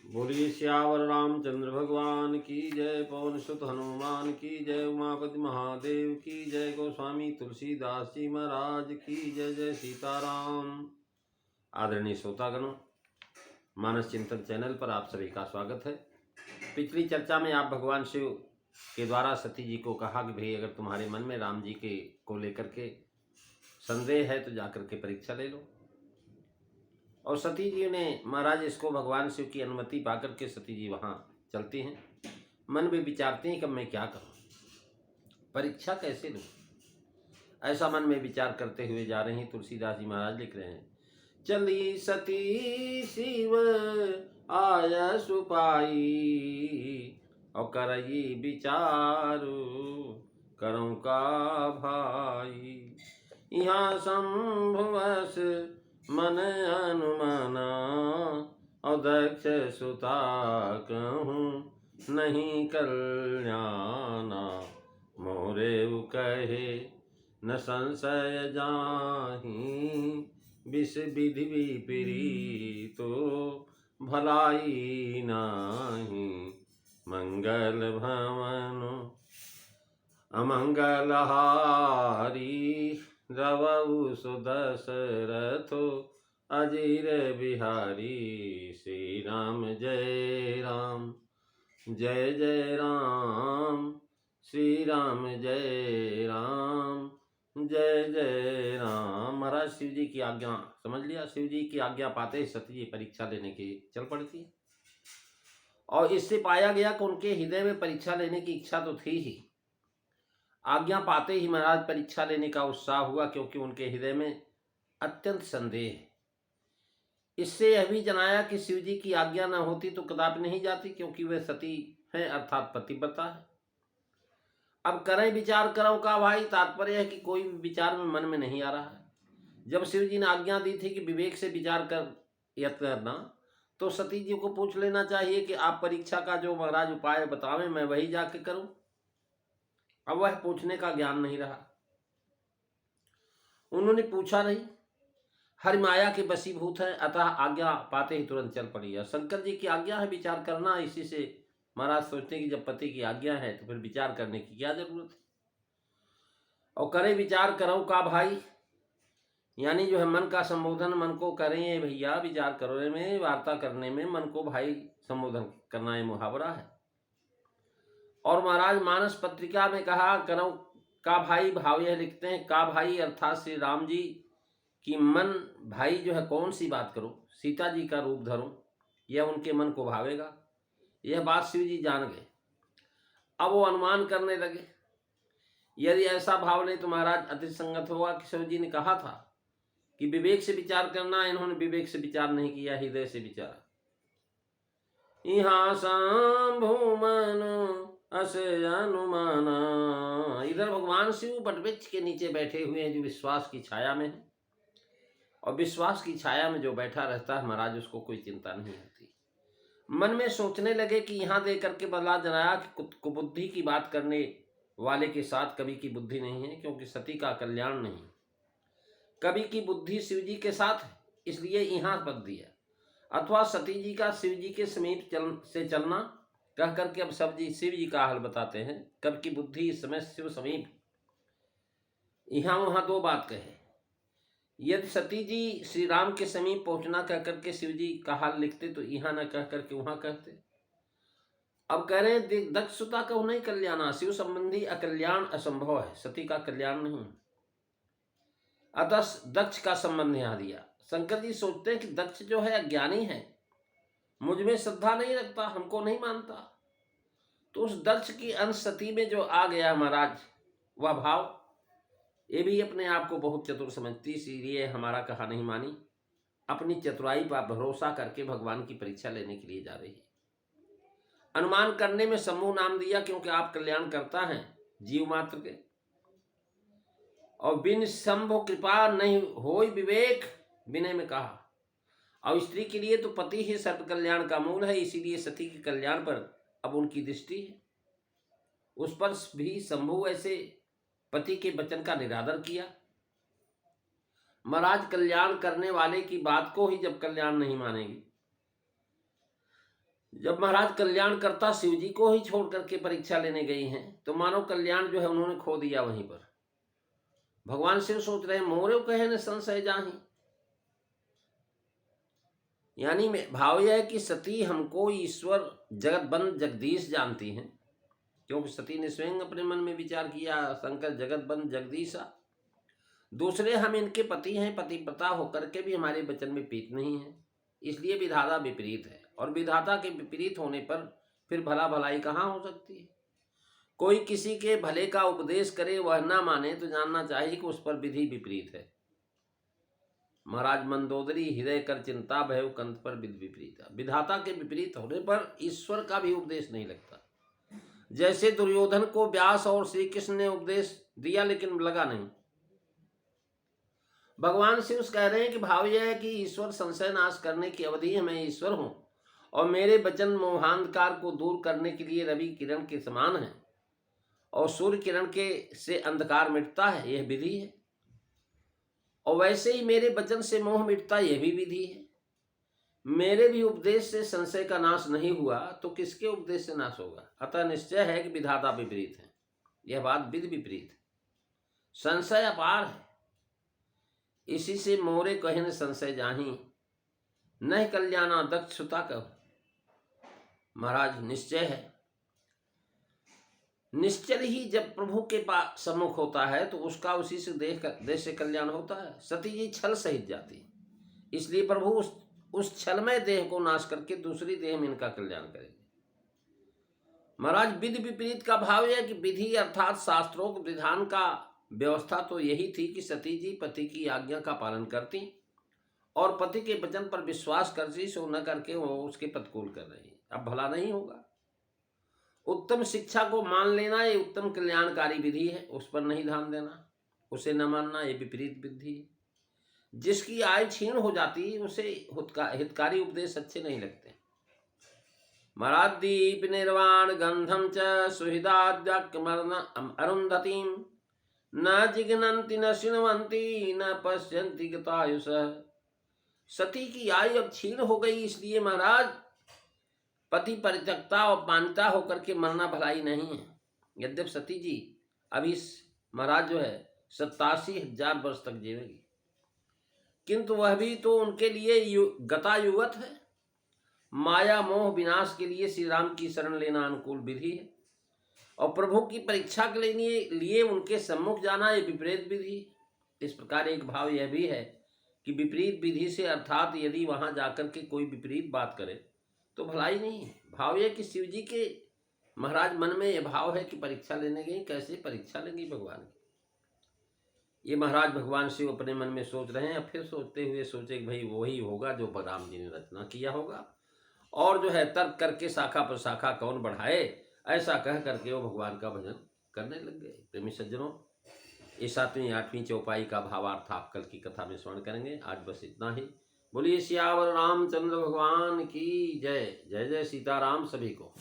बोलिए सियावर रामचंद्र भगवान की जय, पवन सुत हनुमान की जय, उमापति महादेव की जय, गोस्वामी तुलसीदास जी महाराज की जय। जय सीताराम। आदरणीय श्रोतागणों, मानस चिंतन चैनल पर आप सभी का स्वागत है। पिछली चर्चा में आप भगवान शिव के द्वारा सती जी को कहा कि भाई अगर तुम्हारे मन में राम जी के को लेकर के संदेह है तो जाकर के परीक्षा ले लो। और सती जी ने महाराज इसको भगवान शिव की अनुमति पाकर के सती जी वहाँ चलती हैं। मन में विचारती हैं कि मैं क्या करूँ, परीक्षा कैसे लूँ। ऐसा मन में विचार करते हुए जा रहे हैं। तुलसीदास जी महाराज लिख रहे हैं, चली सती शिव आय सुपाई, और करई विचारु करूँ का भाई। यहाँ शंभुवश मन अनुमाना, और दक्ष सुता कहूँ नहीं कल्याणा। मोरे कहे न संशय जाहि, विष विधि विपरीत भलाई नाही। मंगल भवन अमंगल हारी, रवउ सुदशरथो अजीर बिहारी। श्री राम जय राम, जय जय राम, श्री राम जय राम, जय जय राम। महाराज शिव जी की आज्ञा समझ लिया। शिव जी की आज्ञा पाते ही सती जी परीक्षा लेने की चल पड़ती है। और इससे पाया गया कि उनके हृदय में परीक्षा लेने की इच्छा तो थी ही। आज्ञा पाते ही महाराज परीक्षा लेने का उत्साह हुआ, क्योंकि उनके हृदय में अत्यंत संदेह है। इससे यह भी जनाया कि शिव जी की आज्ञा न होती तो कदापि नहीं जाती, क्योंकि वे सती हैं अर्थात पतिव्रता है। अब करें विचार करो का भाई, तात्पर्य है कि कोई विचार में मन में नहीं आ रहा है। जब शिव जी ने आज्ञा दी थी कि विवेक से विचार कर यत्न करना, तो सती जी को पूछ लेना चाहिए कि आप परीक्षा का जो महाराज उपाय बतावें मैं वही जाके करूं। अब वह पूछने का ज्ञान नहीं रहा, उन्होंने पूछा नहीं। हरि माया के वशीभूत है, अतः आज्ञा पाते ही तुरंत चल पड़ी। और शंकर जी की आज्ञा है विचार करना, इसी से महाराज सोचते हैं कि जब पति की आज्ञा है तो फिर विचार करने की क्या जरूरत है। और करे विचार करो का भाई, यानी जो है मन का संबोधन मन को करें भैया, विचार करो में वार्ता करने में मन को भाई संबोधन करना ये मुहावरा है। और महाराज मानस पत्रिका में कहा करो का भाई, भाव यह लिखते हैं का भाई अर्थात श्री राम जी की मन भाई जो है कौन सी बात करो, सीता जी का रूप धरो, यह उनके मन को भावेगा। यह बात शिव जी जान गए। अब वो अनुमान करने लगे, यदि ऐसा भाव ले तो महाराज अति संगत होगा कि शिव जी ने कहा था कि विवेक से विचार करना, इन्होंने विवेक से विचार नहीं किया, हृदय से विचार। यहाँ शंभु मन अस अनुमाना, इधर भगवान शिव वटवृक्ष के नीचे बैठे हुए हैं जो विश्वास की छाया में है। और विश्वास की छाया में जो बैठा रहता है महाराज उसको कोई चिंता नहीं होती। मन में सोचने लगे कि यहाँ दे करके बदला जनाया कि कुबुद्धि की बात करने वाले के साथ कवि की बुद्धि नहीं है, क्योंकि सती का कल्याण नहीं। कवि की बुद्धि शिव जी के साथ है, इसलिए यहाँ पद दिया। अथवा सती जी का शिव जी के समीप से चलना कह करके अब सब जी शिव जी का हाल बताते हैं। कवि की बुद्धि इस समय शिव समीप, यहाँ वहाँ दो बात कहे। यदि सती जी श्री राम के समीप पहुंचना कह करके शिव जी का हाल लिखते तो यहाँ न कह करके वहां कहते। अब कह रहे हैं दक्ष सुता कहूं नहीं कल्याणा, शिव संबंधी अकल्याण असंभव है, सती का कल्याण नहीं। अतः दक्ष का संबंध यहाँ दिया। शंकर जी सोचते हैं कि दक्ष जो है अज्ञानी है, मुझ में श्रद्धा नहीं रखता, हमको नहीं मानता। तो उस दक्ष की अंश सती में जो आ गया महाराज वह भाव, ये भी अपने आप को बहुत चतुर समझती, इसीलिए हमारा कहा नहीं मानी, अपनी चतुराई पर भरोसा करके भगवान की परीक्षा लेने के लिए जा रही है। अनुमान करने में शंभु नाम दिया क्योंकि आप कल्याण करता है जीव मात्र के। और बिन शंभु कृपा नहीं होई विवेक, विनय में कहा। और स्त्री के लिए तो पति ही सर्व कल्याण का मूल है, इसीलिए सती के कल्याण पर अब उनकी दृष्टि है। उस पर भी शंभु ऐसे पति के वचन का निरादर किया। महाराज कल्याण करने वाले की बात को ही जब कल्याण नहीं मानेगी जब महाराज कल्याण करता शिव जी को ही छोड़ करके परीक्षा लेने गई हैं, तो मानव कल्याण जो है उन्होंने खो दिया वहीं पर। भगवान शिव सोच रहे हैं मोरे कहे न संशय जाही, यानी भाव यह है कि सती हमको ईश्वर जगत बंद जगदीश जानती हैं, क्योंकि सती ने स्वयं अपने मन में विचार किया शंकर जगत बंद जगदीशा। दूसरे हम इनके पति हैं, पतिव्रता होकर के भी हमारे वचन में प्रीत नहीं है, इसलिए विधाता विपरीत है। और विधाता के विपरीत होने पर फिर भला भलाई कहाँ हो सकती है। कोई किसी के भले का उपदेश करे वह ना माने तो जानना चाहिए कि उस पर विधि विपरीत है। महाराज मंदोदरी हृदय कर चिंता भय कंत पर विधि विपरीत। विधाता के विपरीत होने पर ईश्वर का भी उपदेश नहीं लगता। जैसे दुर्योधन को व्यास और श्री कृष्ण ने उपदेश दिया लेकिन लगा नहीं। भगवान शिव कह रहे हैं कि भाव यह है कि ईश्वर संशय नाश करने की अवधि है, मैं ईश्वर हूं और मेरे वचन मोहांधकार को दूर करने के लिए रवि किरण के समान है और सूर्य किरण के से अंधकार मिटता है, यह विधि है। और वैसे ही मेरे वचन से मोह मिटता, यह भी विधि है। मेरे भी उपदेश से संशय का नाश नहीं हुआ तो किसके उपदेश से नाश होगा। अतः निश्चय है कि विधाता विपरीत है, यह बात विधि विपरीत है। संशय अपार है, इसी से मोरे कहे न संशय जाही, न कल्याणा दक्ष सुता कहो। महाराज निश्चय है, निश्चल ही जब प्रभु के पास सम्मुख होता है तो उसका उसी से देश से कल्याण होता है। सती जी छल सहित जाती, इसलिए प्रभु उस छलमय देह को नाश करके दूसरी देह में इनका कल्याण करेंगे। महाराज विधि विपरीत का भाव यह कि विधि अर्थात शास्त्रोक्त विधान का व्यवस्था तो यही थी कि सती जी पति की आज्ञा का पालन करती और पति के वचन पर विश्वास करती, सो न करके वो उसके प्रतिकूल कर रही। अब भला नहीं होगा। उत्तम शिक्षा को मान लेना ये उत्तम कल्याणकारी विधि है, उस पर नहीं ध्यान देना, उसे न मानना ये विपरीत विधि है। जिसकी आय क्षीण हो जाती है उसे हितकारी उपदेश अच्छे नहीं लगते। महाराज दीप निर्वाण गंधम च सुहृदाद्यमरण अरुंधतीम न जिघ्नन्ति न शृण्वन्ति न पश्यन्ति गतायुष। सती की आयु अब क्षीण हो गई, इसलिए महाराज पति परित्यक्ता और मानता होकर के मरना भलाई नहीं है। यद्यपि सती जी अभी महाराज जो है 87,000 वर्ष तक जीवेगी, किंतु वह भी तो उनके लिए गतायुवत है। माया मोह विनाश के लिए श्री राम की शरण लेना अनुकूल विधि है और प्रभु की परीक्षा के लिए उनके सम्मुख जाना ये विपरीत विधि। इस प्रकार एक भाव यह भी है कि विपरीत विधि से अर्थात यदि वहां जाकर के कोई विपरीत बात करे तो भलाई नहीं है। भाव यह कि शिव जी के महाराज मन में यह भाव है कि परीक्षा लेने गई, कैसे परीक्षा लेंगी भगवान की। ये महाराज भगवान शिव अपने मन में सोच रहे हैं। फिर सोचते हुए सोचे कि भाई वही होगा जो राम जी ने रचना किया होगा और जो है तर्क करके शाखा पर शाखा कौन बढ़ाए, ऐसा कह करके वो भगवान का भजन करने लग गए। प्रेमी सज्जनों, इस 7वीं 8वीं चौपाई का भावार्थ आप कल की कथा में स्मरण करेंगे। आज बस इतना ही। बोलिए सियावर रामचंद्र भगवान की जय। जय जय सीताराम सभी को।